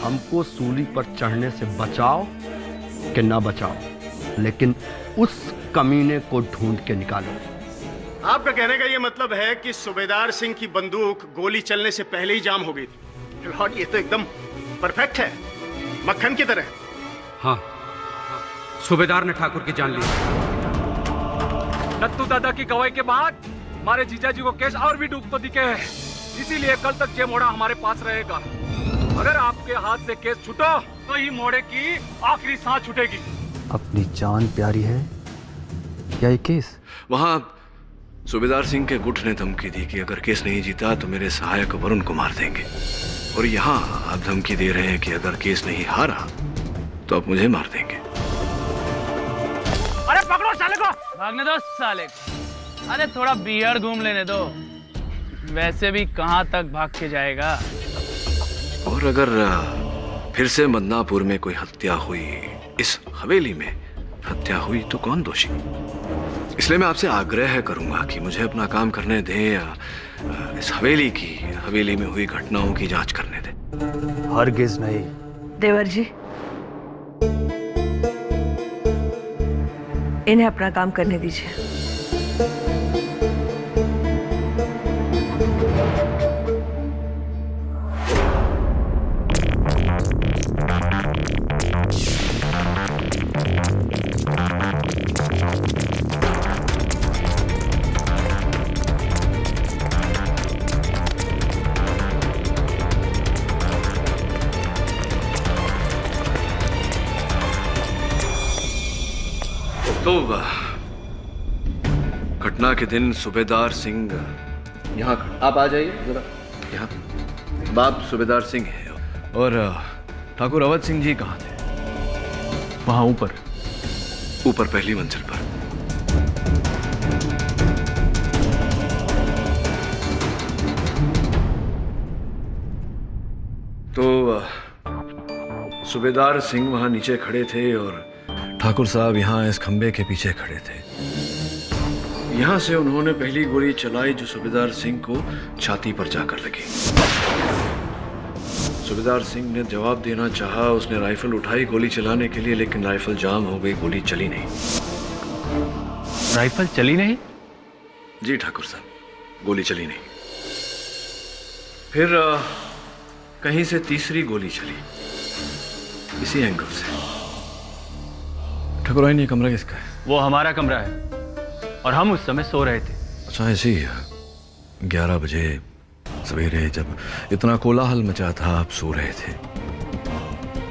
हमको सूली पर चढ़ने से बचाओ कि ना बचाओ, लेकिन उस कमीने को ढूंढ के निकालो। आपका कहने का ये मतलब है कि सूबेदार सिंह की बंदूक गोली चलने से पहले ही जाम हो गई थी। लॉर्ड, ये तो एकदम परफेक्ट है, मक्खन की तरह। हाँ, सूबेदार ने ठाकुर की जान ली। दत्तू दादा की गवाही के बाद हमारे जीजा जी को केस और भी डूब तो दिखे है, इसीलिए कल तक ये मोड़ा हमारे पास रहेगा। अगर आपके हाथ से केस छूटो तो ही मोड़े की आखिरी सांस छूटेगी। अपनी जान प्यारी है या ये केस? वहां सूबेदार सिंह के गुट ने धमकी दी कि अगर केस नहीं जीता तो मेरे सहायक वरुण को मार देंगे, और यहाँ आप धमकी दे रहे हैं कि अगर केस नहीं हारा तो आप मुझे मार देंगे। अरे पकड़ो साले को, भागने दो साले को। अरे थोड़ा बियर्ड घूम लेने दो, वैसे भी कहाँ तक भाग के जाएगा। और अगर फिर से मदनापुर में कोई हत्या हुई, इस हवेली में हत्या हुई, तो कौन दोषी? इसलिए मैं आपसे आग्रह करूंगा कि मुझे अपना काम करने दें, इस हवेली में हुई घटनाओं की जांच करने दें। हरगिज नहीं। देवर जी, इन्हें अपना काम करने दीजिए। तो घटना के दिन सूबेदार सिंह यहाँ, आप आ जाइए जरा यहाँ। अब आप सूबेदार सिंह हैं, और ठाकुर अवध सिंह जी कहाँ थे? वहां ऊपर पहली मंजिल पर। तो सूबेदार सिंह वहां नीचे खड़े थे और ठाकुर साहब यहाँ इस खंबे के पीछे खड़े थे। यहाँ से उन्होंने पहली गोली चलाई जो सूबेदार सिंह को छाती पर जाकर लगी। सूबेदार सिंह ने जवाब देना चाहा, उसने राइफल उठाई गोली चलाने के लिए, लेकिन राइफल जाम हो गई, गोली चली नहीं। राइफल चली नहीं? जी ठाकुर साहब, गोली चली नहीं। फिर कहीं से तीसरी गोली चली, इसी एंगल से। ठाकुर, ये कमरा किसका है? वो हमारा कमरा है और हम उस समय सो रहे थे। अच्छा, ऐसे ही 11 बजे सवेरे जब इतना कोलाहल मचा था, आप सो रहे थे।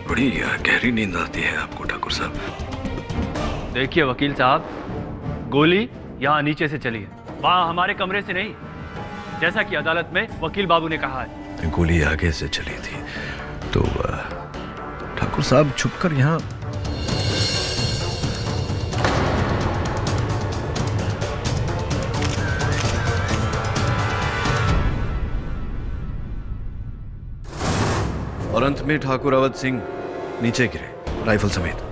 बड़ी गहरी नींद आती है आपको ठाकुर साहब। देखिए वकील साहब, गोली यहाँ नीचे से चली है, वहाँ हमारे कमरे से नहीं, जैसा कि अदालत में वकील बाबू ने कहा है। गोली आगे से चली थी, तो ठाकुर साहब छुपकर यहाँ। और अंत में ठाकुर अवध सिंह नीचे गिरे, राइफल समेत।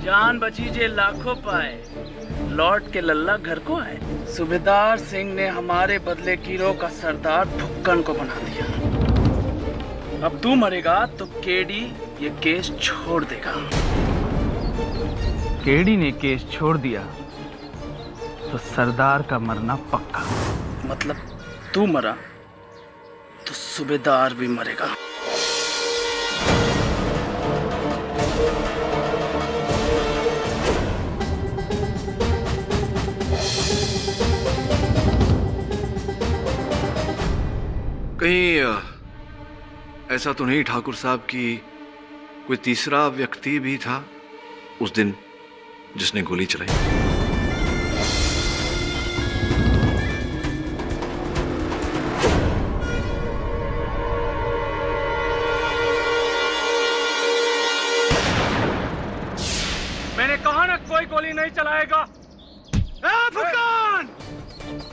जान बची जे लाखों पाए, लौट के लल्ला घर को आए। सूबेदार सिंह ने हमारे बदले गिरोह का सरदार फुक्कन को बना दिया। अब तू मरेगा तो केडी ये केस छोड़ देगा। केडी ने केस छोड़ दिया तो सरदार का मरना पक्का। मतलब तू मरा तो सूबेदार भी मरेगा। कहीं ऐसा तो नहीं ठाकुर साहब कि कोई तीसरा व्यक्ति भी था उस दिन जिसने गोली चलाई? मैंने कहा ना कोई गोली नहीं चलाएगा। फुक्कन,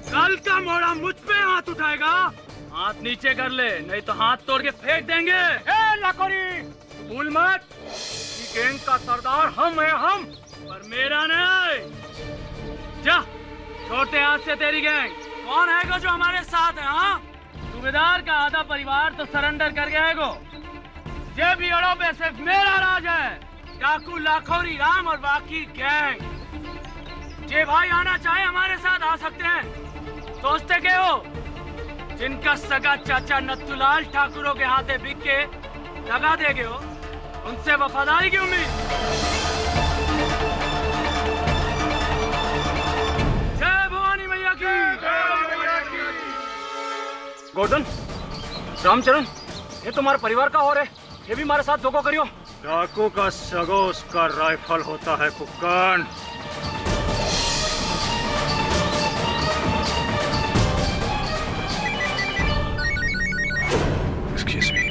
कल का मोड़ा मुझ पे हाथ उठाएगा, हाथ नीचे कर ले, नहीं तो हाथ तोड़ के फेंक देंगे। लाकोरी, भूल मत कि गैंग का सरदार हम हैं, हम, पर मेरा नहीं। जा, छोटे हाथ से तेरी गैंग। कौन है जो हमारे साथ है? हाँ, सूबेदार का आधा परिवार तो सरेंडर कर गया है गो। ये भी अड़ो पे सिर्फ मेरा राज है। डाकू लाखोरी राम और बाकी गैंग। जे भाई आना चाहे हमारे साथ आ सकते हैं। सोचते क्या हो? जिनका सगा चाचा नत्थुलाल ठाकुरों के हाथे बिक के लगा देगे हो, उनसे वफादारी की उम्मीद। जय भवानी मैया की। गोवर्धन, रामचरण, ये तुम्हारे परिवार का और है, ये भी हमारे साथ धोखा करियो। डाकू का सगो उसका राइफल होता है फुक्कन। Excuse me.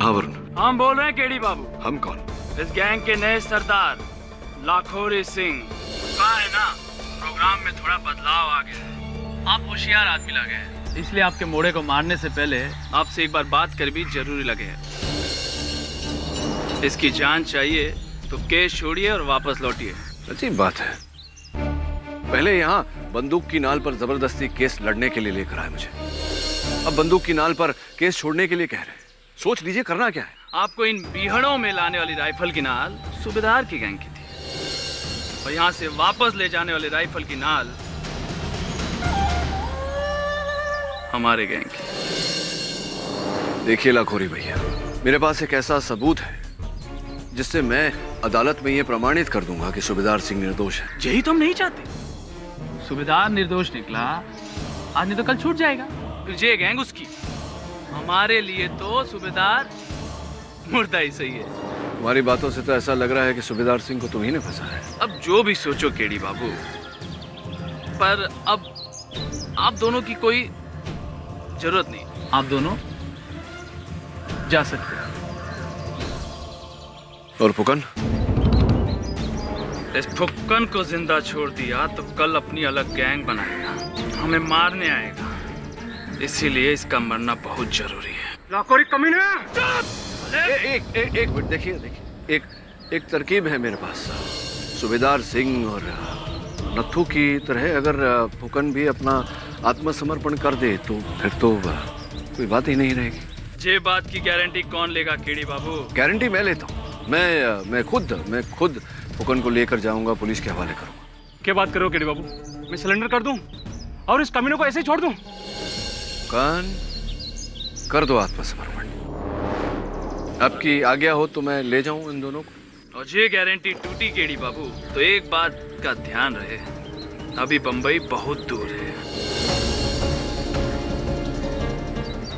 हाँ वरुण। हम बोल रहे हैं केडी बाबू। हम कौन? इस गैंग के नए सरदार लाखोरी सिंह। कहा है ना, प्रोग्राम में थोड़ा बदलाव आ गया है। आप होशियार आदमी लगे हैं, इसलिए आपके मोड़े को मारने से पहले आपसे एक बार बात कर भी जरूरी लगे है। इसकी जान चाहिए तो केस छोड़िए और वापस लौटिए। सच्ची बात है, पहले यहाँ बंदूक की नाल पर जबरदस्ती केस लड़ने के लिए लेकर आए मुझे, अब बंदूक की नाल पर केस छोड़ने के लिए कह रहे हैं। सोच लीजिए करना क्या है। आपको इन बीहड़ों में लाने वाली राइफल की नाल सूबेदार की गैंग की थी, और यहाँ से वापस ले जाने वाली राइफल की नाल हमारे गैंग की। देखिए लाखोरी भैया, मेरे पास एक ऐसा सबूत है जिससे मैं अदालत में ये प्रमाणित कर दूंगा कि सूबेदार सिंह निर्दोष है। यही तो हम नहीं चाहते। सूबेदार निर्दोष निकला, आज नहीं तो कल छूट जाएगा। ये गैंग उसकी, हमारे लिए तो सूबेदार मुर्दा ही सही है। तुम्हारी बातों से तो ऐसा लग रहा है कि सूबेदार सिंह को तुम ही ने फंसा है। अब जो भी सोचो केडी बाबू, पर अब आप दोनों की कोई जरूरत नहीं। आप दोनों जा सकते हैं। और फुकन? इस फुक्कन को जिंदा छोड़ दिया तो कल अपनी अलग गैंग बनाएगा, हमें मारने आएगा। इसीलिए इसका मरना बहुत जरूरी है। लाकोरी कमीने! एक मिनट, देखिए एक तरकीब है मेरे पास। सूबेदार सिंह और नत्थू की तरह अगर फुकन भी अपना आत्मसमर्पण कर दे तो फिर तो कोई बात ही नहीं रहेगी। ये बात की गारंटी कौन लेगा केडी बाबू? गारंटी मैं लेता हूँ। मैं खुद फुकन को लेकर जाऊंगा, पुलिस के हवाले करूंगा। क्या बात करो केडी बाबू? मैं सिलेंडर कर दूं और इस कमीनों को ऐसे ही छोड़ दूं? फुकन, कर दो आत्मसमर्पण। आपकी आज्ञा हो तो मैं ले जाऊं इन दोनों को। और ये गारंटी टूटी केडी बाबू तो एक बात का ध्यान रहे, अभी बंबई बहुत दूर है।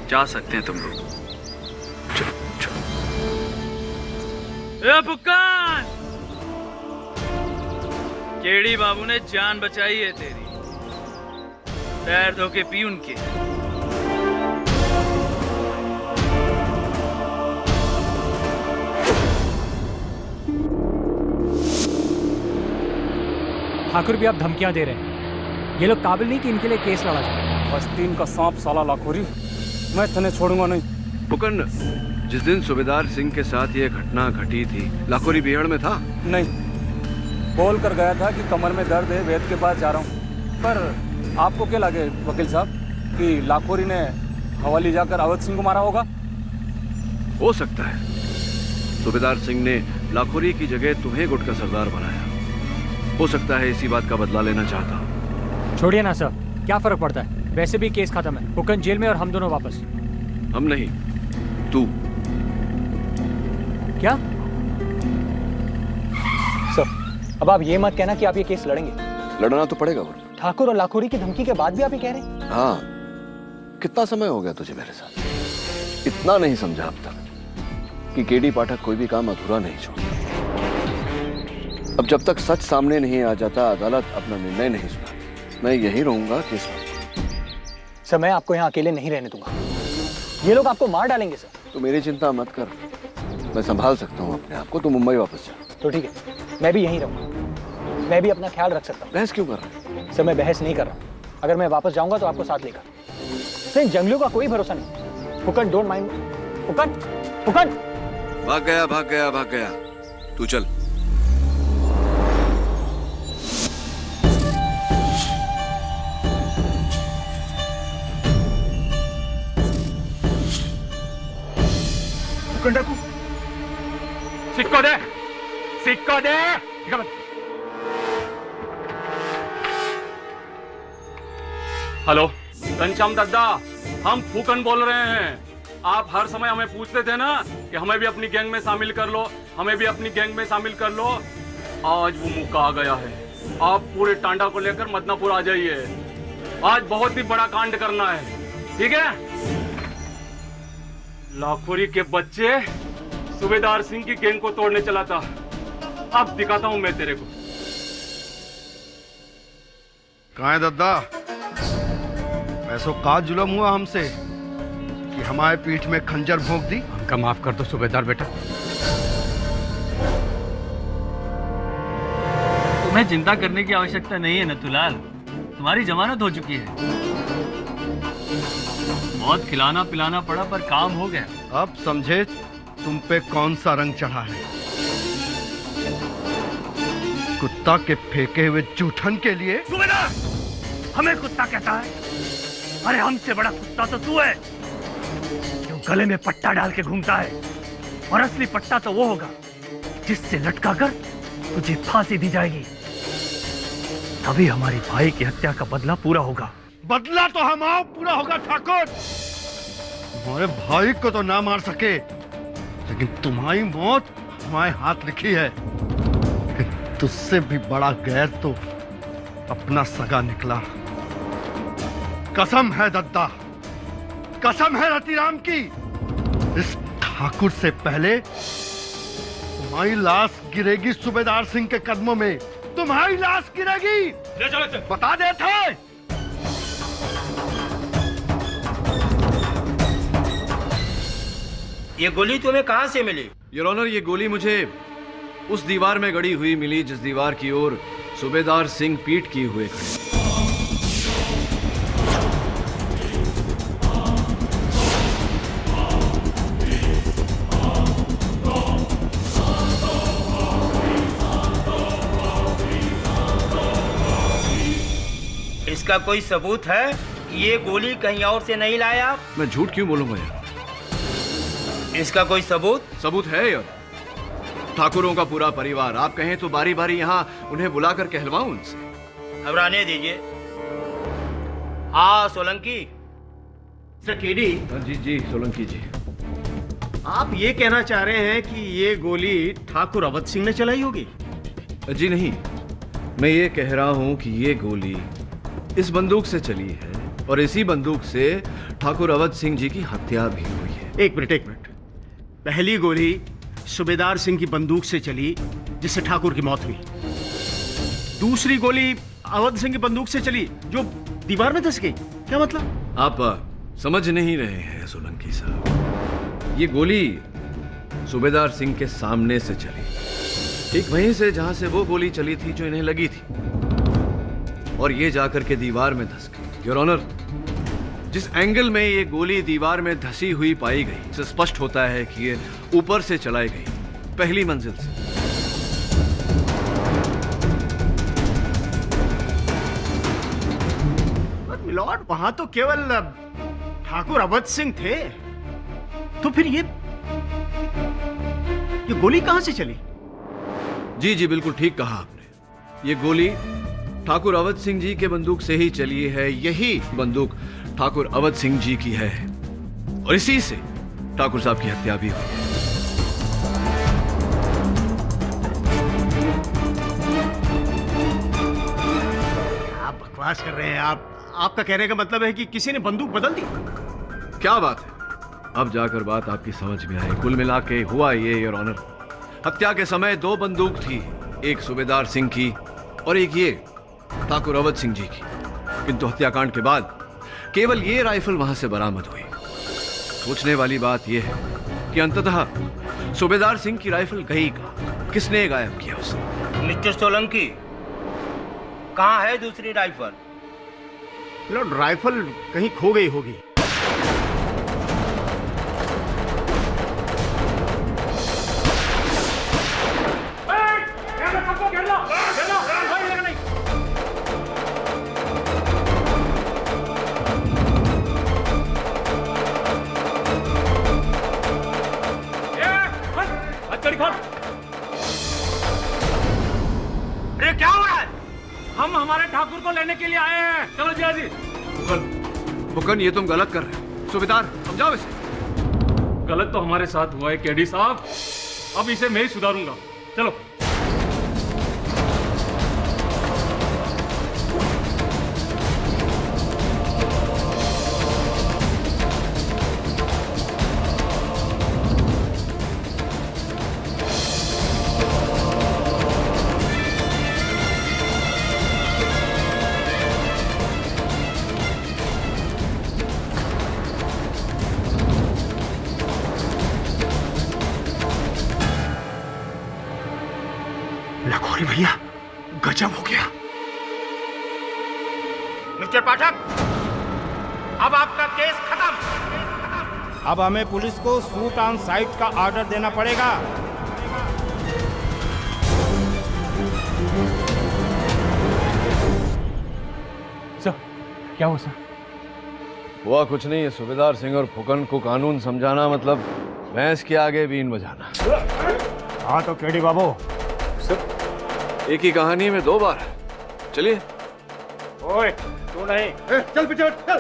जा सकते हैं तुम लोग। फुक्कन, केडी बाबू ने जान बचाई है तेरी, पैर धो के पी उनके। ठाकुर भी आप धमकियां दे रहे हैं। ये लोग काबिल नहीं कि इनके लिए केस लड़ा जाए। बस तीन का सांप साला लाखोरी, मैं तने छोड़ूंगा नहीं। फुकन, जिस दिन सूबेदार सिंह के साथ ये घटना घटी थी, लाखोरी बिहड़ में था? नहीं, बोल कर गया था कि कमर में दर्द है, वैद्य के पास जा रहा हूँ। पर आपको क्या लगे वकील साहब कि लाखोरी ने हवाली जाकर अवध सिंह को मारा होगा? हो सकता है सूबेदार सिंह ने लाखोरी की जगह तुम्हें गुट का सरदार बनाया। हो सकता है इसी बात का बदला लेना चाहता हूँ। छोड़िए ना सर, क्या फर्क पड़ता है? वैसे भी केस खत्म है। फुकन जेल में और हम दोनों वापस। हम नहीं, तू। क्या सर, अब आप ये मत कहना कि आप ये केस लड़ेंगे। लड़ना तो पड़ेगा। और ठाकुर और लाखोरी की धमकी के बाद भी आप ये कह रहे हैं? हाँ, कितना समय हो गया तुझे मेरे साथ? इतना नहीं समझा अब तक कि केडी पाठक कोई भी काम अधूरा नहीं छोड़ता। अब जब तक सच सामने नहीं आ जाता, अदालत अपना निर्णय नहीं सुनाती। मैं यही रहूंगा केस में। सर, मैं आपको यहाँ अकेले नहीं रहने दूंगा। ये लोग आपको मार डालेंगे सर। तो मेरी चिंता मत कर, मैं संभाल सकता हूँ अपने आप को। तू मुंबई वापस जा। तो ठीक है, मैं भी यहीं रहूंगा। मैं भी अपना ख्याल रख सकता हूँ। बहस क्यों कर रहा है? सर, मैं बहस नहीं कर रहा हूँ। अगर मैं वापस जाऊंगा तो आपको साथ लेकर। सर, इन जंगलियों का कोई भरोसा नहीं। Phukan, don't mind. फुकन, फुकन। भाग गया, भाग गया, भाग गया। तू चल। डाकू, सिक्को दे, सिक्को दे। हेलो, घनश्याम दद्दा, हम फूकन बोल रहे हैं। आप हर समय हमें पूछते थे ना कि हमें भी अपनी गैंग में शामिल कर लो, हमें भी अपनी गैंग में शामिल कर लो। आज वो मौका आ गया है। आप पूरे टांडा को लेकर मदनापुर आ जाइए। आज बहुत ही बड़ा कांड करना है, ठीक है? लाखोरी के बच्चे सूबेदार सिंह की गैंग को तोड़ने चला था। अब दिखाता हूं मैं तेरे को। कहाँ है दद्दा? ऐसो का जुल्म हुआ हमसे कि हमारे पीठ में खंजर भोंक दी? हमका माफ कर दो सूबेदार बेटा। तुम्हें चिंता करने की आवश्यकता नहीं है नथुलाल, तुम्हारी जमानत हो चुकी है। बहुत खिलाना पिलाना पड़ा पर काम हो गया। अब समझे तुम पे कौन सा रंग चढ़ा है। कुत्ता के फेंके हुए जूठन के लिए। सूबेदार, हमें कुत्ता कहता है? अरे हमसे बड़ा कुत्ता तो तू है, जो गले में पट्टा डाल के घूमता है। और असली पट्टा तो वो होगा जिससे लटका कर तुझे फांसी दी जाएगी। तभी हमारी भाई की हत्या का बदला पूरा होगा। बदला तो हमारा पूरा होगा ठाकुर। तुम्हारे भाई को तो ना मार सके, लेकिन तुम्हारी मौत हमारे हाथ लिखी है। तुझसे भी बड़ा गैर तो अपना सगा निकला। कसम है दद्दा, कसम है रतिराम की, इस ठाकुर से पहले तुम्हारी लाश गिरेगी सूबेदार सिंह के कदमों में। तुम्हारी लाश गिरेगी। ले चलो, चल। बता देते। ये गोली तुम्हें कहां से मिली? योर ऑनर, ये गोली मुझे उस दीवार में गड़ी हुई मिली जिस दीवार की ओर सूबेदार सिंह पीठ किए हुए खड़े। इसका कोई सबूत है कि ये गोली कहीं और से नहीं लाया? मैं झूठ क्यों बोलूंगा यार? इसका कोई सबूत? सबूत है यार। ठाकुरों का पूरा परिवार, आप कहें तो बारी बारी यहाँ उन्हें बुलाकर कहलवाऊं उनसे। घबराने दीजिए। हाँ सोलंकी। सर केडी, जी जी सोलंकी जी। आप ये कहना चाह रहे हैं कि ये गोली ठाकुर अवध सिंह ने चलाई होगी? जी नहीं, मैं ये कह रहा हूं कि ये गोली इस बंदूक से चली है और इसी बंदूक से ठाकुर अवध सिंह जी की हत्या भी हुई है। एक मिनट। पहली गोली सूबेदार सिंह की बंदूक से चली जिससे ठाकुर की मौत हुई। दूसरी गोली अवध सिंह की बंदूक से चली जो दीवार में धंस गई। क्या मतलब? आप समझ नहीं रहे हैं सोलंकी साहब। ये गोली सूबेदार सिंह के सामने से चली, ठीक वहीं से जहां से वो गोली चली थी जो इन्हें लगी थी, और ये जाकर के दीवार में धंस गई। योर ऑनर, जिस एंगल में ये गोली दीवार में धसी हुई पाई गई, इससे स्पष्ट होता है कि ये ऊपर से चलाई गई, पहली मंजिल से। मिलॉर्ड, वहां तो केवल ठाकुर अवध सिंह थे, तो फिर ये गोली कहां से चली? जी जी, बिल्कुल ठीक कहा आपने। ये गोली ठाकुर अवध सिंह जी के बंदूक से ही चली है। यही बंदूक ठाकुर अवध सिंह जी की है और इसी से ठाकुर साहब की हत्या भी हुई है। आप बकवास कर रहे हैं। आपका कहने का मतलब है कि किसी ने बंदूक बदल दी? क्या बात है, अब जाकर बात आपकी समझ में आई। कुल मिला के हुआ ये, योर ऑनर, हत्या के समय 2 बंदूक थी, एक सूबेदार सिंह की और एक ये ठाकुर अवध सिंह जी की। किंतु हत्याकांड के बाद केवल ये राइफल वहां से बरामद हुई। सोचने वाली बात यह है कि अंततः सूबेदार सिंह की राइफल गई कहां? किसने गायब किया उसे? मिस्टर सोलंकी, कहाँ है दूसरी राइफल? मिलॉर्ड, राइफल कहीं खो गई होगी। अरे क्या हो रहा है? हम हमारे ठाकुर को लेने के लिए आए हैं। चलो जिया जी। फुकन, ये तुम गलत कर रहे हो। सूबेदार, समझाओ इसे। गलत तो हमारे साथ हुआ है केडी साहब, अब इसे मैं ही सुधारूंगा। चलो। लखोरी भैया, गजब हो गया। मिस्टर पाठक, अब आपका केस खत्म। अब हमें पुलिस को शूट ऑन साइट का ऑर्डर देना पड़ेगा। सर, क्या हुआ सर? हुआ कुछ नहीं है। सूबेदार सिंह और फुकन को कानून समझाना मतलब भैंस के आगे बीन बजाना। हाँ तो केडी बाबू, एक ही कहानी में 2 बार। चलिए। ओए तू नहीं, चल पीछे, चल।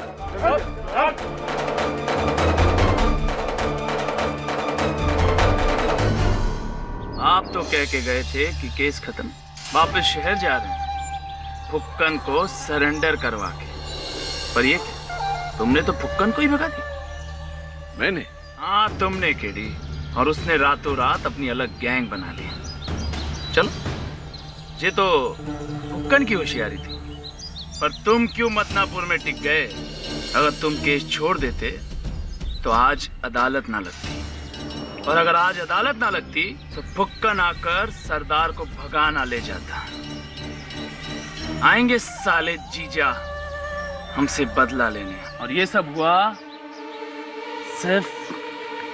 आप तो कह के गए थे कि केस खत्म, वापस शहर जा रहे हैं फुक्कन को सरेंडर करवा के। पर ये तुमने तो फुक्कन को ही भगा दिया। मैंने? हाँ तुमने केडी, और उसने रातों रात अपनी अलग गैंग बना ली। चलो, ये तो फुक्कन की होशियारी थी, पर तुम क्यों मदनापुर में टिक गए? अगर तुम केस छोड़ देते तो आज अदालत ना लगती, और अगर आज अदालत ना लगती तो फुक्कन आकर सरदार को भगा ना ले जाता। आएंगे साले जीजा हमसे बदला लेने, और ये सब हुआ सिर्फ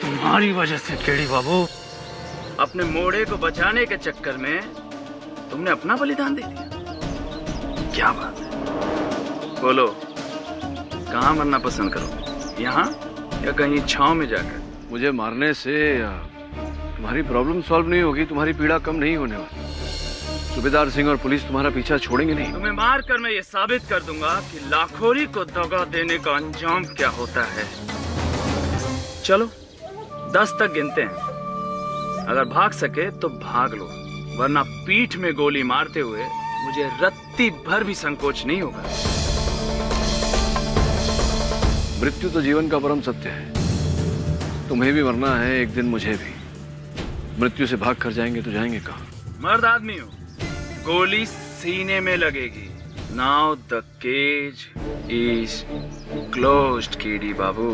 तुम्हारी वजह से केडी बाबू। अपने मोड़े को बचाने के चक्कर में तुमने अपना बलिदान दे दिया। क्या बात है? बोलो, कहाँ मरना पसंद करो, यहाँ या कहीं छांव में जाकर? मुझे मारने से तुम्हारी प्रॉब्लम सॉल्व नहीं होगी, तुम्हारी पीड़ा कम नहीं होने वाली। सूबेदार सिंह और पुलिस तुम्हारा पीछा छोड़ेंगे नहीं। तुम्हें मार कर मैं ये साबित कर दूंगा कि लाखोरी को दगा देने का अंजाम क्या होता है। चलो 10 तक गिनते हैं, अगर भाग सके तो भाग लो, वरना पीठ में गोली मारते हुए मुझे रत्ती भर भी संकोच नहीं होगा। मृत्यु तो जीवन का परम सत्य है। तुम्हें भी मरना है एक दिन, मुझे भी। मृत्यु से भाग कर जाएंगे तो जाएंगे कहाँ? मर्द आदमी हो, गोली सीने में लगेगी। Now the case is closed KD Babu.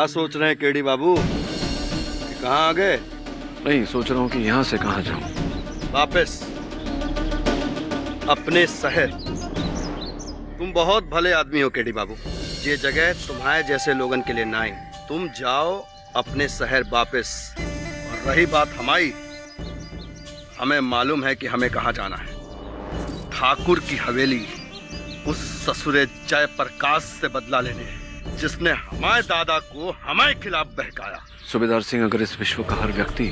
क्या सोच रहे हैं केडी बाबू? कि कहाँ आ गए? नहीं, सोच रहा हूँ कि यहाँ से कहाँ जाऊँ। वापस अपने शहर। तुम बहुत भले आदमी हो केडी बाबू। ये जगह तुम्हारे जैसे लोगन के लिए ना आई। तुम जाओ अपने शहर वापस। और रही बात हमारी, हमें मालूम है कि हमें कहाँ जाना है। ठाकुर की हवेली, उस ससुरे जयप्रकाश से बदला लेने, जिसने हमारे दादा को हमारे खिलाफ बहकाया। सूबेदार सिंह, अगर इस विश्व का हर व्यक्ति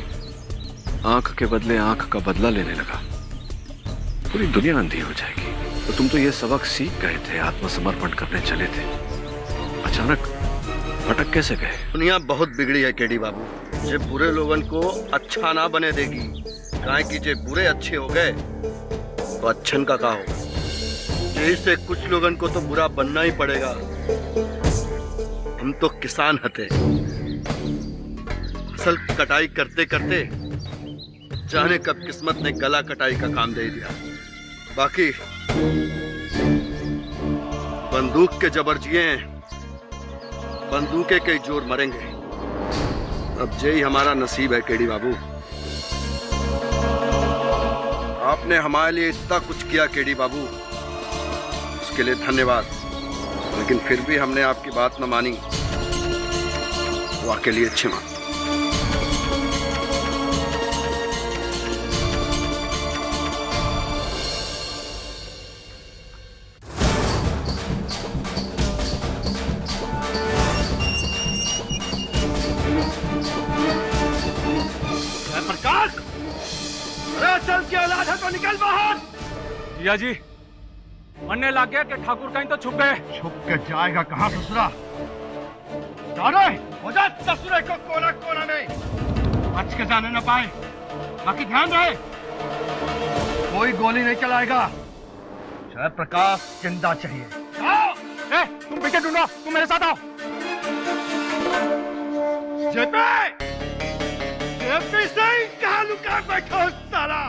आंख के बदले आंख का बदला लेने लगा, पूरी दुनिया अंधी हो जाएगी। तो तुम तो ये सबक सीख गए थे, आत्मसमर्पण करने चले थे, अचानक भटक कैसे गए? दुनिया बहुत बिगड़ी है केडी बाबू। ये बुरे लोगन को अच्छा ना बने देगी। काहे कि जे बुरे अच्छे हो गए तो अच्छन का होगा। यही से कुछ लोगन को तो बुरा बनना ही पड़ेगा। हम तो किसान हते, फसल कटाई करते करते जाने कब किस्मत ने गला कटाई का काम दे दिया। बाकी बंदूक के जबर जिए, बंदूके के जोर मरेंगे। अब यही हमारा नसीब है केडी बाबू। आपने हमारे लिए इतना कुछ किया केडी बाबू, उसके लिए धन्यवाद। लेकिन फिर भी हमने आपकी बात न मानी, वो आपके लिए अच्छी बात। प्रकाश, अरे चल के औलाद है तो निकल बाहर। जिया जी, मरने लग गया कि ठाकुर कहीं तो छुप गए। छुप के जाएगा कहाँ ससुरा? जाने हो जा ससुरे को कोना कोना में, बच के जाने न पाए। बाकी ध्यान रहे, कोई गोली नहीं चलाएगा। जयप्रकाश जिंदा चाहिए। ए, तुम पीछे ढूंढो, तुम मेरे साथ आओ। जेपी, जेपी सिंह कहाँ लुका बैठो साला?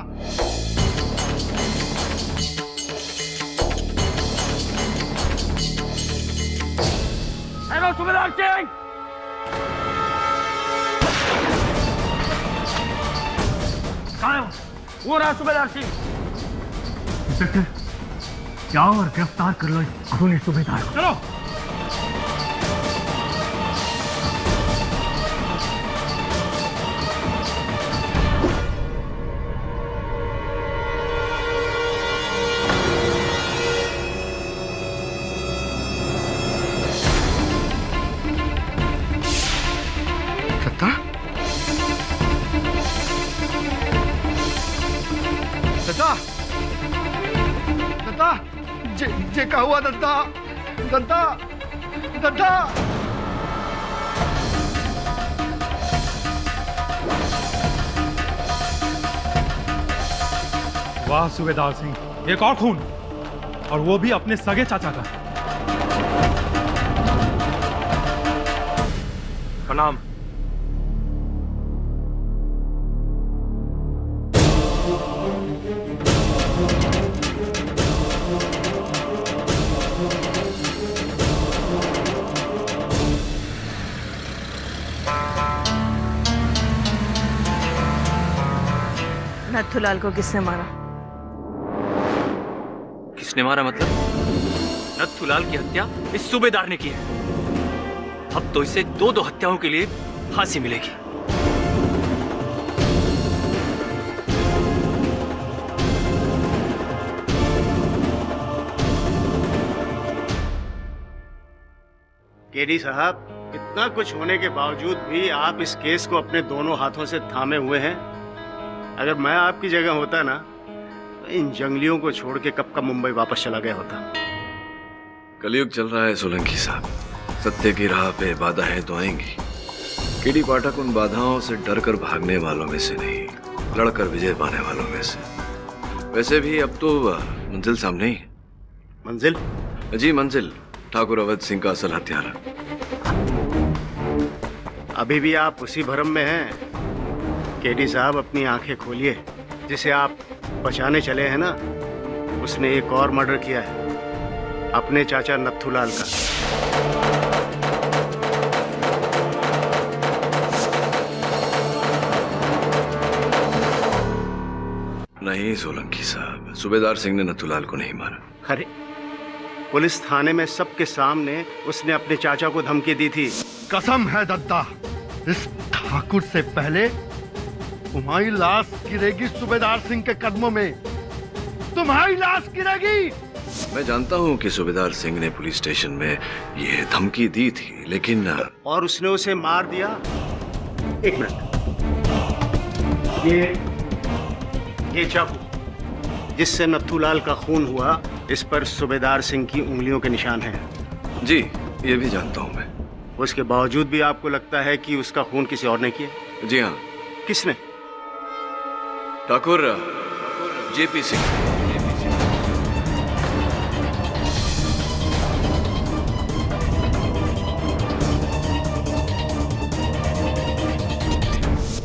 हेलो सूबेदार सिंह। कहाँ है वो रहा सूबेदार सिंह। जाओ और गिरफ्तार कर लो खूनी सूबेदार को। चलो। दत्ता, जे का हुआ दत्ता? दत्ता, दत्ता। वाह सूबेदार सिंह, एक और खून, और वो भी अपने सगे चाचा का। प्रणाम। नथुलाल को किसने मारा? किसने मारा मतलब? नथुलाल की हत्या इस सूबेदार ने की है। अब तो इसे दो हत्याओं के लिए फांसी मिलेगी। केडी साहब, इतना कुछ होने के बावजूद भी आप इस केस को अपने दोनों हाथों से थामे हुए हैं। अगर मैं आपकी जगह होता ना, तो इन जंगलियों को छोड़ के कब का मुंबई वापस चला गया होता। कलयुग चल रहा है सोलंकी साहब, सत्य की राह पे बाधाएं तो आएंगी। केडी पाठक उन बाधाओं से डरकर भागने वालों में से नहीं, लड़कर विजय पाने वालों में से। वैसे भी अब तो मंजिल सामने ही है। मंजिल? जी मंजिल, ठाकुर अवध सिंह का असल हत्यारा। अभी भी आप उसी भरम में हैं? केडी साहब, अपनी आंखें खोलिए। जिसे आप बचाने चले हैं ना, उसने एक और मर्डर किया है, अपने चाचा नथुलाल का। नहीं सोलंकी साहब, सूबेदार सिंह ने नथुलाल को नहीं मारा। अरे पुलिस थाने में सबके सामने उसने अपने चाचा को धमकी दी थी। कसम है दद्दा, इस ठाकुर से पहले तुम्हारी लाश गिरेगी सूबेदार सिंह के कदमों में, तुम्हारी लाश गिरेगी। मैं जानता हूं कि सूबेदार सिंह ने पुलिस स्टेशन में ये धमकी दी थी, लेकिन और उसने उसे मार दिया। एक मिनट, ये चाकू जिससे नथुलाल का खून हुआ, इस पर सूबेदार सिंह की उंगलियों के निशान हैं। जी ये भी जानता हूं मैं। उसके बावजूद भी आपको लगता है कि उसका खून किसी और ने किया? जी हाँ। किसने? ठाकुर जेपी सिंह।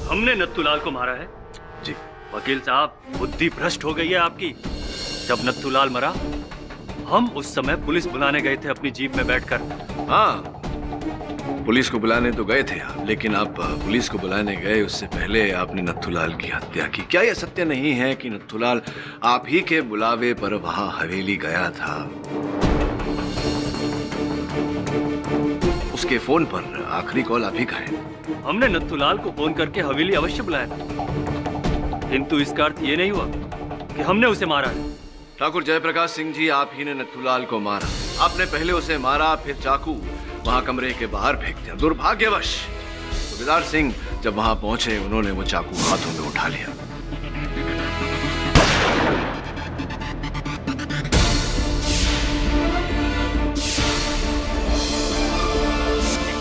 हमने नत्थूलाल को मारा है। जी वकील साहब, बुद्धि भ्रष्ट हो गई है आपकी। जब नत्थूलाल मरा, हम उस समय पुलिस बुलाने गए थे अपनी जीप में बैठकर। हाँ, पुलिस को बुलाने तो गए थे आप, लेकिन आप पुलिस को बुलाने गए उससे पहले आपने नत्थूलाल की हत्या की। क्या यह सत्य नहीं है कि नत्थूलाल आप ही के बुलावे पर वहां हवेली गया था? उसके फोन पर आखिरी कॉल आप ही का है। हमने नत्थूलाल को फोन करके हवेली अवश्य बुलाया था, किंतु इसका अर्थ ये नहीं हुआ कि हमने उसे मारा है। ठाकुर जयप्रकाश सिंह जी, आप ही ने नत्थूलाल को मारा। आपने पहले उसे मारा, फिर चाकू वहां कमरे के बाहर फेंक दिया। दुर्भाग्यवश सूबेदार सिंह जब वहां पहुंचे, उन्होंने वो चाकू हाथों में उठा लिया।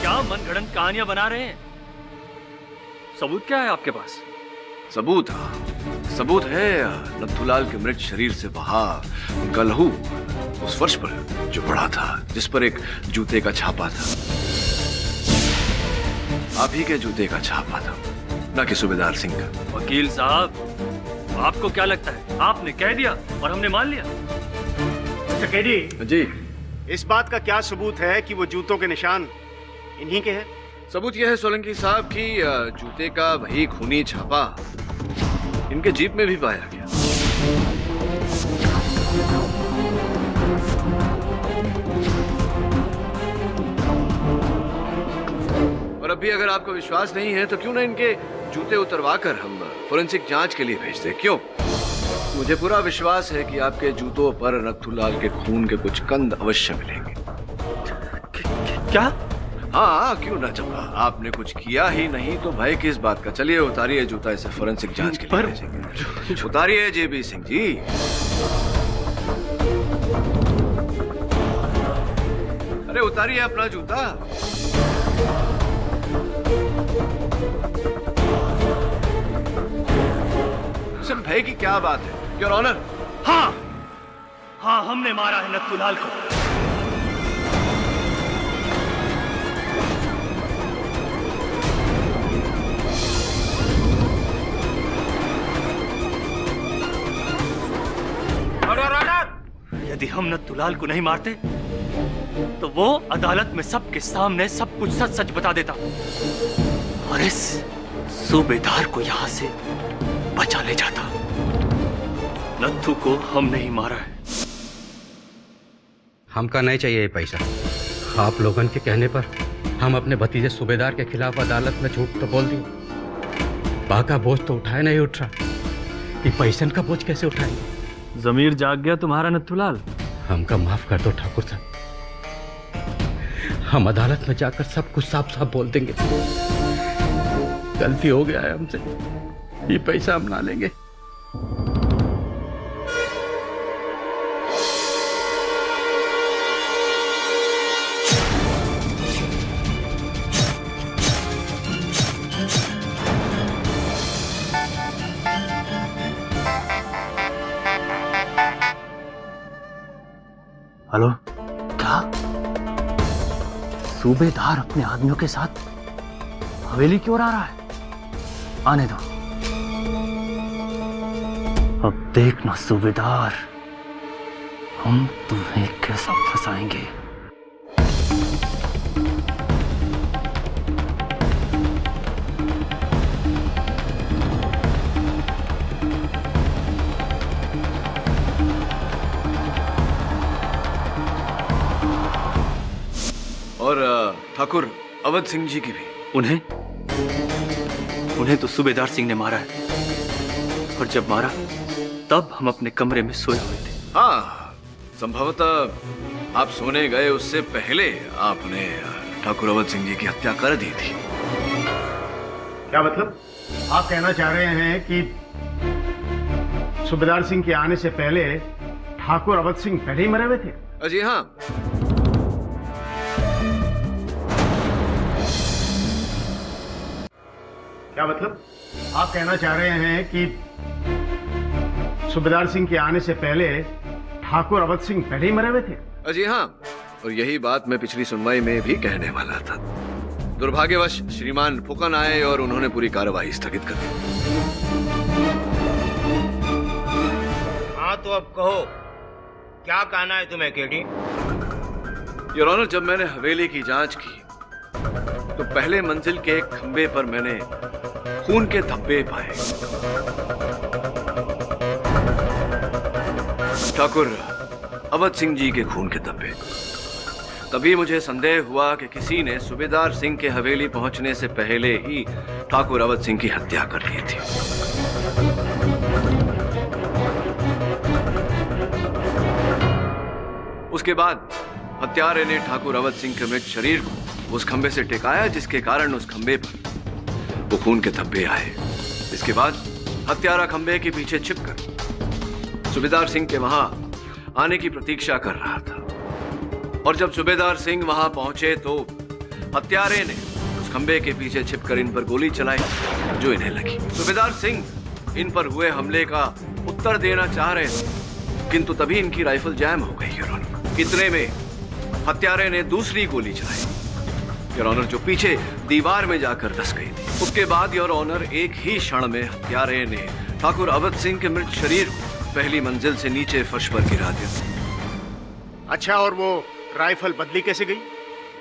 क्या मनगढ़ंत कहानियां बना रहे हैं? सबूत क्या है आपके पास? सबूत है नत्थूलाल के मृत शरीर से बहा उनका लहू उस फर्श पर जो पड़ा था, जिस पर एक जूते का छापा था। आप ही के जूते का छापा था, ना कि सूबेदार सिंह का। वकील साहब, आपको क्या लगता है आपने कह दिया और हमने मान लिया? चकेडी जी, इस बात का क्या सबूत है कि वो जूतों के निशान इन्हीं के हैं? सबूत यह है सोलंकी साहब कि जूते का वही खूनी छापा इनके जीप में भी पाया गया। और अब भी अगर आपको विश्वास नहीं है तो क्यों ना इनके जूते उतरवाकर हम फोरेंसिक जांच के लिए भेज दें? क्यों? मुझे पूरा विश्वास है कि आपके जूतों पर नत्थूलाल के खून के कुछ कंद अवश्य मिलेंगे। क्या? हाँ, क्यों ना। जब आपने कुछ किया ही नहीं तो भय किस बात का। चलिए उतारिए जूता, इसे फोरेंसिक जांच के लिए भेजेंगे। उतारिए जेबी सिंह जी। अरे उतारिए अपना जूता। सिर्फ भय की क्या बात है, योर ऑनर? हाँ, हमने मारा है नत्थूलाल को। यदि हम नत्थूलाल को नहीं मारते तो वो अदालत में सबके सामने सब कुछ सच सच बता देता और इस सूबेदार को यहां से बचा ले जाता। नत्थू को हम नहीं मारा है। हमका नहीं चाहिए ये पैसा। आप लोगन के कहने पर हम अपने भतीजे सूबेदार के खिलाफ अदालत में झूठ तो बोल दिए। बाका बोझ तो उठाए नहीं उठ रहा, ये पैसन का बोझ कैसे उठाएंगे? जमीर जाग गया तुम्हारा नत्थूलाल। हमका माफ कर दो ठाकुर साहब, हम अदालत में जाकर सब कुछ साफ साफ बोल देंगे। गलती हो गया है हमसे, ये पैसा हम ना लेंगे। हेलो, क्या सूबेदार अपने आदमियों के साथ हवेली की ओर आ रहा है? आने दो, अब देखना सूबेदार, हम तुम्हें कैसा फंसाएंगे। ठाकुर अवध सिंह जी की भी। उन्हें तो सूबेदार सिंह ने मारा है, और जब मारा तब हम अपने कमरे में सोए हुए थे। हाँ, संभवतः आप सोने गए उससे पहले आपने ठाकुर अवध सिंह जी की हत्या कर दी थी। क्या मतलब? आप कहना चाह रहे हैं कि सूबेदार सिंह के आने से पहले ठाकुर अवध सिंह पहले ही मरे हुए थे? जी हाँ। क्या मतलब? आप कहना चाह रहे हैं कि सूबेदार सिंह के आने से पहले ठाकुर अवध सिंह पहले ही मरे हुए थे? जी हाँ, और यही बात मैं पिछली सुनवाई में भी कहने वाला था। दुर्भाग्यवश श्रीमान फुकन आए और उन्होंने पूरी कार्यवाही स्थगित कर दी। हाँ तो अब कहो, क्या कहना है तुम्हें केडी? योर ऑनर, जब मैंने हवेली की जांच की तो पहले मंजिल के एक खंबे पर मैंने खून के धब्बे पाए। ठाकुर अवध सिंह जी के खून के धब्बे। तभी मुझे संदेह हुआ कि किसी ने सूबेदार सिंह के हवेली पहुंचने से पहले ही ठाकुर अवध सिंह की हत्या कर दी थी। उसके बाद हत्यारे ने ठाकुर अवध सिंह के मृत शरीर को उस खंबे से टिकाया, जिसके कारण उस खंबे पर वो खून के धब्बे आए। इसके बाद हत्यारा खंबे के पीछे छिपकर सूबेदार सिंह के वहां आने की प्रतीक्षा कर रहा था, और जब सूबेदार सिंह वहां पहुंचे तो हत्यारे ने उस खंबे के पीछे छिपकर इन पर गोली चलाई, जो इन्हें लगी। सूबेदार सिंह इन पर हुए हमले का उत्तर देना चाह रहे थे, किंतु तभी इनकी राइफल जैम हो गई। योर ऑनर, इतने में हत्यारे ने दूसरी गोली चलाई, योर ऑनर, जो पीछे दीवार में जाकर धस गई थी। उसके बाद योर ऑनर, एक ही क्षण में हत्यारे ने ठाकुर अवध सिंह के मृत शरीर को पहली मंजिल से नीचे फर्श पर गिरा दिया। अच्छा, और वो राइफल बदली कैसे गई?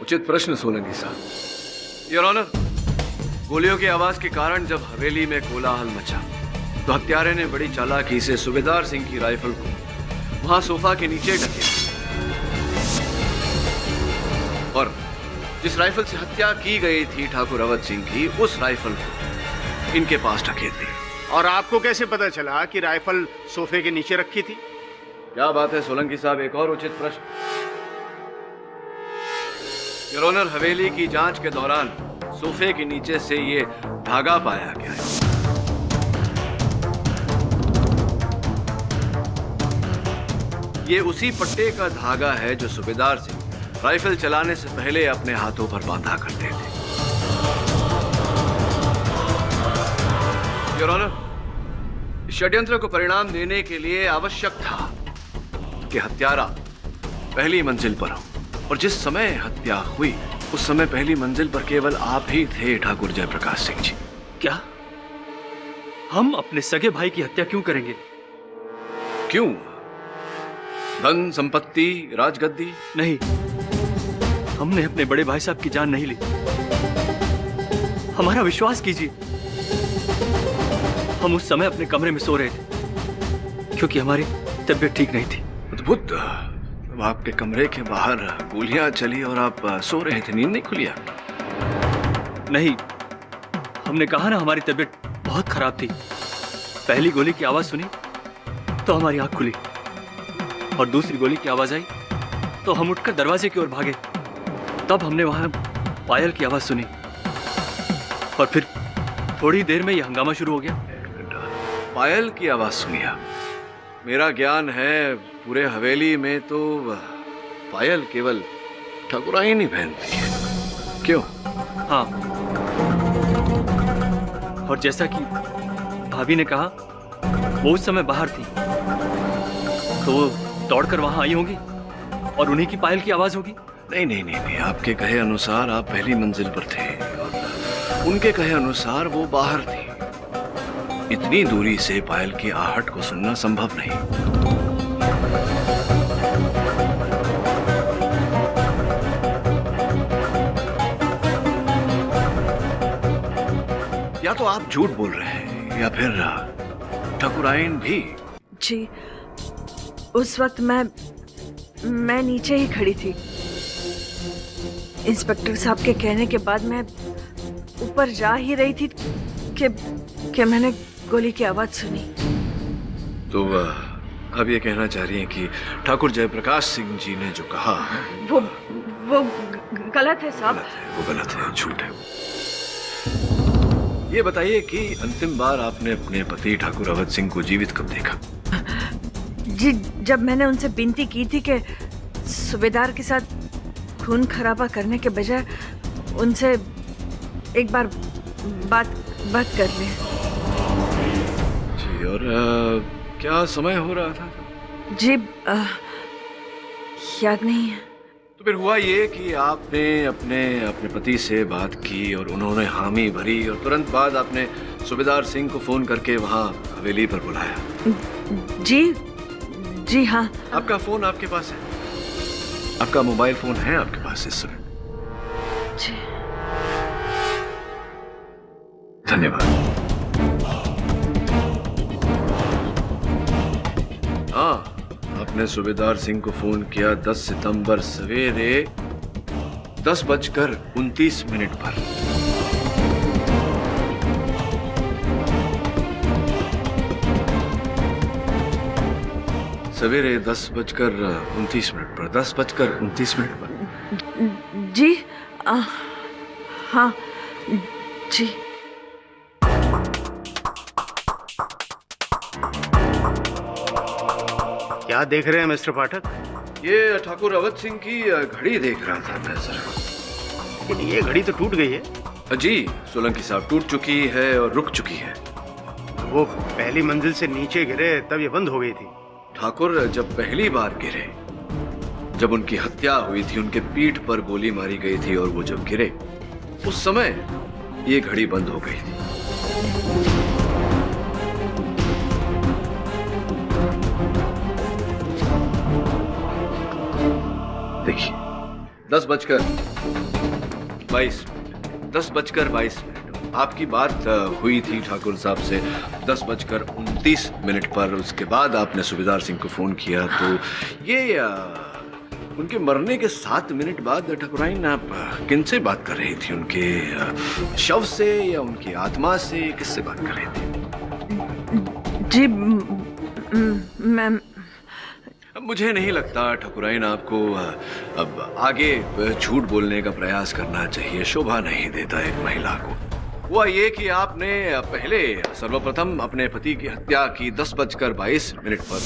उचित प्रश्न सोलंकी साहब। योर ऑनर, गोलियों की आवाज के कारण जब हवेली में कोलाहल मचा तो हत्यारे ने बड़ी चालाकी से सूबेदार सिंह की राइफल को वहां सोफा के नीचे ढकेला, और जिस राइफल से हत्या की गई थी ठाकुर अवध सिंह की, उस राइफल को इनके पास ढकेल दिया। और आपको कैसे पता चला कि राइफल सोफे के नीचे रखी थी? क्या बात है सोलंकी साहब, एक और उचित प्रश्न। योर ऑनर, हवेली की जांच के दौरान सोफे के नीचे से ये धागा पाया गया है। ये उसी पट्टे का धागा है जो सूबेदार सिंह राइफल चलाने से पहले अपने हाथों पर बांधा करते थे। योर ऑनर, षड्यंत्र को परिणाम देने के लिए आवश्यक था कि हत्यारा पहली मंजिल पर हो, और जिस समय हत्या हुई उस समय पहली मंजिल पर केवल आप ही थे ठाकुर जयप्रकाश सिंह जी। क्या हम अपने सगे भाई की हत्या क्यों करेंगे? क्यों? धन संपत्ति, राजगद्दी? नहीं, हमने अपने बड़े भाई साहब की जान नहीं ली। हमारा विश्वास कीजिए, हम उस समय अपने कमरे में सो रहे थे क्योंकि हमारी तबीयत ठीक नहीं थी। अद्भुत। आपके कमरे के बाहर गोलियां चली और आप सो रहे थे, नींद नहीं खुली आपकी? नहीं, हमने कहा ना हमारी तबीयत बहुत खराब थी। पहली गोली की आवाज सुनी तो हमारी आंख खुली, और दूसरी गोली की आवाज आई तो हम उठकर दरवाजे की ओर भागे। तब हमने वहां पायल की आवाज सुनी, और फिर थोड़ी देर में यह हंगामा शुरू हो गया। पायल की आवाज सुनी आप? मेरा ज्ञान है पूरे हवेली में तो पायल केवल ठाकुराइन ही पहनती है। क्यों? हाँ, और जैसा कि भाभी ने कहा, वो उस समय बाहर थी, तो वो दौड़कर वहां आई होंगी और उन्हीं की पायल की आवाज होगी। नहीं नहीं नहीं नहीं, आपके कहे अनुसार आप पहली मंजिल पर थे और उनके कहे अनुसार वो बाहर थी। इतनी दूरी से पायल की आहट को सुनना संभव नहीं। या तो आप झूठ बोल रहे हैं या फिर ठाकुराइन भी। जी, उस वक्त मैं नीचे ही खड़ी थी। इंस्पेक्टर साहब के कहने के बाद मैं ऊपर जा ही रही थी कि मैंने गोली की आवाज सुनी। तो अब ये कहना चाह रही हैं कि ठाकुर जयप्रकाश सिंह जी ने जो कहा वो गलत है साहब। वो गलत है, झूठ है। ये बताइए कि अंतिम बार आपने अपने पति ठाकुर अवध सिंह को जीवित कब देखा? जी, जब मैंने उनसे विनती की थी कि सूबेदार के साथ खून खराबा करने के बजाय उनसे एक बार बात कर ले। जी, और क्या समय हो रहा था? जी याद नहीं है। तो फिर हुआ ये कि आपने अपने पति से बात की और उन्होंने हामी भरी और तुरंत बाद आपने सूबेदार सिंह को फोन करके वहाँ हवेली पर बुलाया। जी हाँ। आपका फोन आपके पास है? आपका मोबाइल फोन है आपके पास इस समय? जी। धन्यवाद। हाँ, आपने सूबेदार सिंह को फोन किया 10 सितंबर सवेरे 10:29 पर। सवेरे 10:29 पर 10:29 पर। जी हाँ जी। क्या देख रहे हैं मिस्टर पाठक? ये ठाकुर अवध सिंह की घड़ी देख रहा था मैं सर। लेकिन ये घड़ी तो टूट गई है। जी, सोलंकी साहब, टूट चुकी है और रुक चुकी है। वो पहली मंजिल से नीचे गिरे तब ये बंद हो गई थी। ठाकुर जब पहली बार गिरे, जब उनकी हत्या हुई थी, उनके पीठ पर गोली मारी गई थी और वो जब गिरे उस समय ये घड़ी बंद हो गई थी। देखिए 10:22 आपकी बात हुई थी ठाकुर साहब से 10:29 पर। उसके बाद आपने सूबेदार सिंह को फोन किया, तो ये उनके मरने के 7 मिनट बाद ठाकुराइन आप किनसे बात कर रही थी? उनके शव से या उनकी आत्मा से? किससे बात कर रही थी? जी मैम, मुझे नहीं लगता ठाकुराइन आपको अब आगे झूठ बोलने का प्रयास करना चाहिए, शोभा नहीं देता एक महिला को। हुआ ये कि आपने पहले सर्वप्रथम अपने पति की हत्या की 10:22 पर।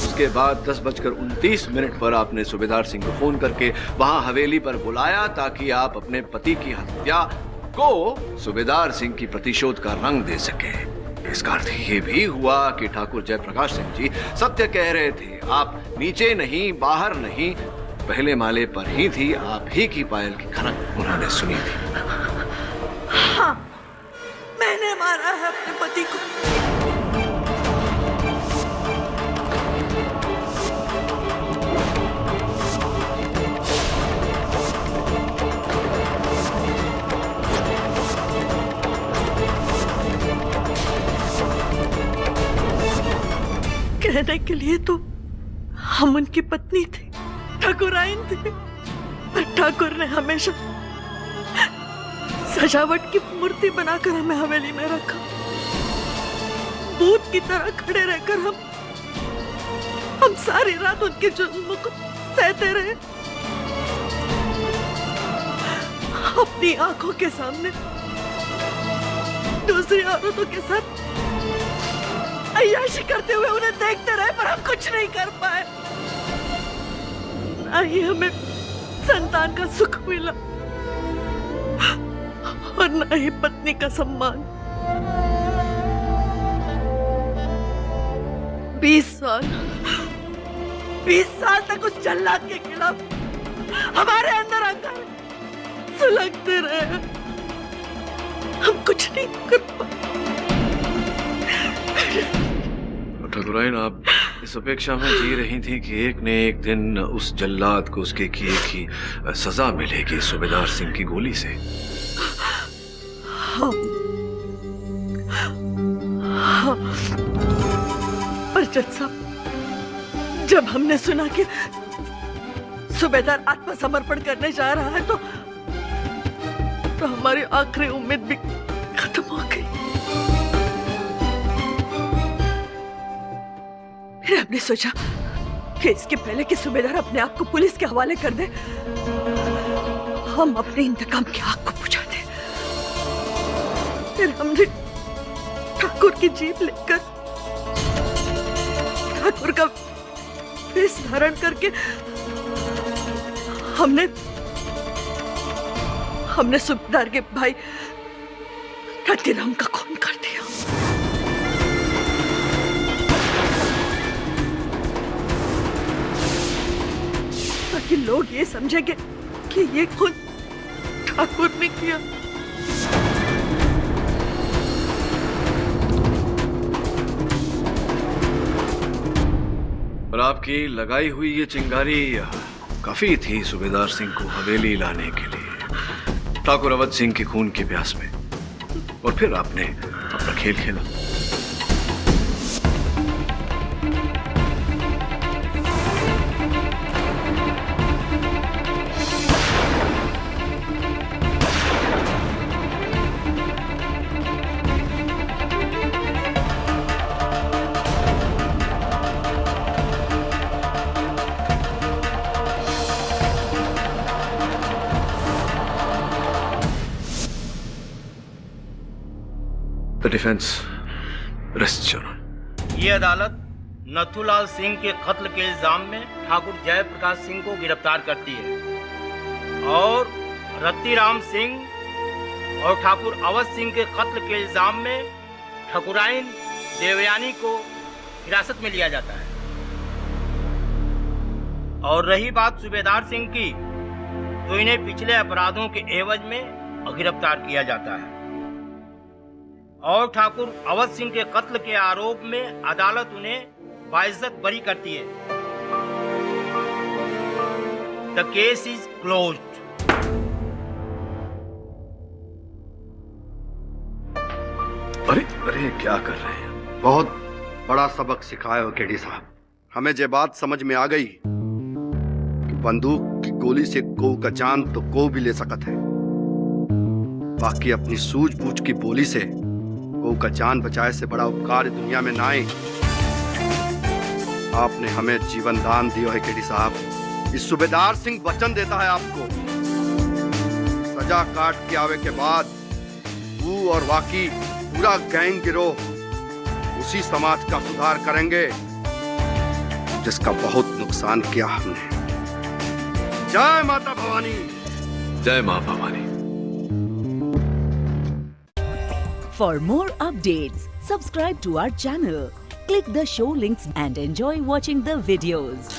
उसके बाद 10:29 पर आपने सूबेदार सिंह को फोन करके वहां हवेली पर बुलाया ताकि आप अपने पति की हत्या को सूबेदार सिंह की प्रतिशोध का रंग दे सके। इसका अर्थ ये भी हुआ कि ठाकुर जयप्रकाश सिंह जी सत्य कह रहे थे। आप नीचे नहीं, बाहर नहीं, पहले माले पर ही थी। आप ही की पायल की खनक उन्होंने सुनी थी। हाँ, मैंने मारा है अपने पति को। कहने के लिए तो हम उनकी पत्नी थे, ठाकुराइन थे, पर ठाकुर ने हमेशा सजावट की मूर्ति बनाकर हमें हवेली में रखा। भूत की तरह खड़े रहकर हम सारी रात उनके जुल्म को सहते रहे। अपनी आंखों के सामने दूसरी औरतों के साथ अय्याशी करते हुए उन्हें देखते रहे, पर हम कुछ नहीं कर पाए। ना ही हमें संतान का सुख मिला और ना ही पत्नी का सम्मान। 20 साल तक उस जल्लाद के खिलाफ हमारे अंदर आकर सुलगते रहे, हम कुछ नहीं कर पाए। ठाकुराइन, आप इस अपेक्षा में जी रही थी कि एक न एक दिन उस जल्लाद को उसके किए की सजा मिलेगी सूबेदार सिंह की गोली से। हाँ। पर जज साहब, जब हमने सुना कि सूबेदार आत्मसमर्पण करने जा रहा है तो हमारी आखिरी उम्मीद भी खत्म हो गई। फिर हमने सोचा कि इसके पहले कि सूबेदार अपने आप को पुलिस के हवाले कर दे, हम अपने इंतकाम की आग को बुझा दे। फिर हमने ठाकुर की जीप लेकर ठाकुर का वेश धारण करके हमने सूबेदार के भाई रतिराम का खून कर दिया। ताकि लोग ये समझेंगे कि ये खून ठाकुर ने किया। और आपकी लगाई हुई ये चिंगारी काफी थी सूबेदार सिंह को हवेली लाने के लिए, ठाकुर अवध सिंह के खून की प्यास में। और फिर आपने अपना खेल खेला। The defense rests, Your Honor. ये अदालत नथुलाल सिंह के कत्ल के इल्जाम में ठाकुर जयप्रकाश सिंह को गिरफ्तार करती है और रतिराम सिंह और ठाकुर अवध सिंह के कत्ल के इल्जाम में ठाकुराइन देवयानी को हिरासत में लिया जाता है। और रही बात सूबेदार सिंह की, तो इन्हें पिछले अपराधों के एवज में गिरफ्तार किया जाता है और ठाकुर अवध सिंह के कत्ल के आरोप में अदालत उन्हें बाइज्जत बरी करती है। The case is closed. अरे अरे क्या कर रहे हैं? बहुत बड़ा सबक सिखाए हो केडी साहब। हमें ये बात समझ में आ गई कि बंदूक की गोली से को का जान तो को भी ले सकत है, बाकी अपनी सूझबूझ की बोली से को का जान बचाए से बड़ा उपकार दुनिया में ना आए। आपने हमें जीवन दान दिया है केडी साहब। इस सूबेदार सिंह वचन देता है आपको, सजा काट के आवे के बाद वो और वाकी पूरा गैंग गिरोह उसी समाज का सुधार करेंगे जिसका बहुत नुकसान किया हमने। जय माता भवानी। जय मां Bhavani. For more updates, subscribe to our channel, click the show links and enjoy watching the videos.